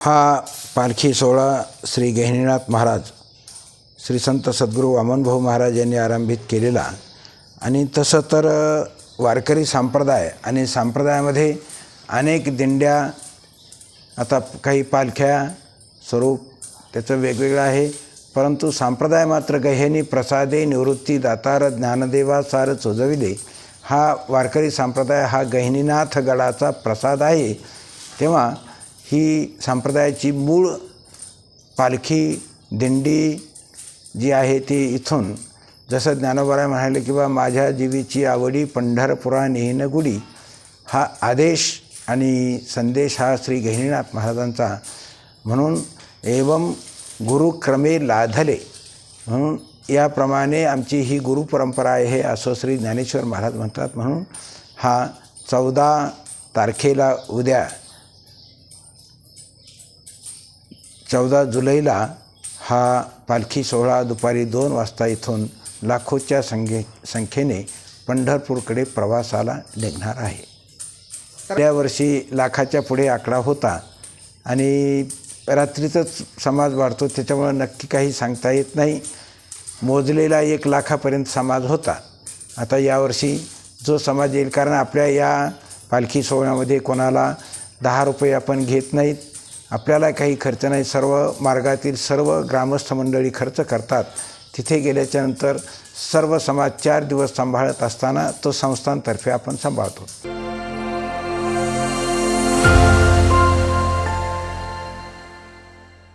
हा पालखी सोहळा श्री गहिनीनाथ महाराज, श्री संत सद्गुरू वामनभाऊ महाराज यांनी आरंभित केलेला आणि तसं तर वारकरी संप्रदाय आणि संप्रदायामध्ये अनेक दिंड्या, आता काही पालख्या स्वरूप त्याचं वेगवेगळं आहे, परंतु संप्रदाय मात्र गहिनी प्रसादे निवृत्ती दातार ज्ञानदेवा सार चोजविले हा वारकरी संप्रदाय हा गहिनीनाथ गडाचा प्रसाद आहे। तेव्हा ही संप्रदायाची मूळ पालखी दिंडी जी आहे ती इथून, जसं ज्ञानोबा म्हणाले की बा माझ्या जीवीची आवडी पंढरपुरा नेहन गुडी, हा आदेश आणि संदेश हा श्री गहिनीनाथ महाराजांचा, म्हणून एवं गुरुक्रमे लाधले, म्हणून याप्रमाणे आमची ही गुरुपरंपरा आहे असं श्री ज्ञानेश्वर महाराज म्हणतात। म्हणून हा 14 तारखेला उद्या 14 जुलैला हा पालखी सोहळा दुपारी 2 वाजता इथून लाखोच्या संख्येने पंढरपूरकडे प्रवासाला निघणार आहे। त्या वर्षी लाखाच्या पुढे आकडा होता आणि रात्रीतच समाज वाढतो, त्याच्यामुळे नक्की काही सांगता येत नाही। मोजलेला 1 लाखापर्यंत समाज होता। आता यावर्षी जो समाज येईल, कारण आपल्या या पालखी सोहळ्यामध्ये कोणाला 10 रुपये आपण घेत नाहीत, आपल्याला काही खर्च नाही, सर्व मार्गातील सर्व ग्रामस्थ मंडळी खर्च करतात। तिथे गेल्याच्यानंतर सर्व समाज 4 दिवस सांभाळत असताना तो संस्थांतर्फे आपण सांभाळतो।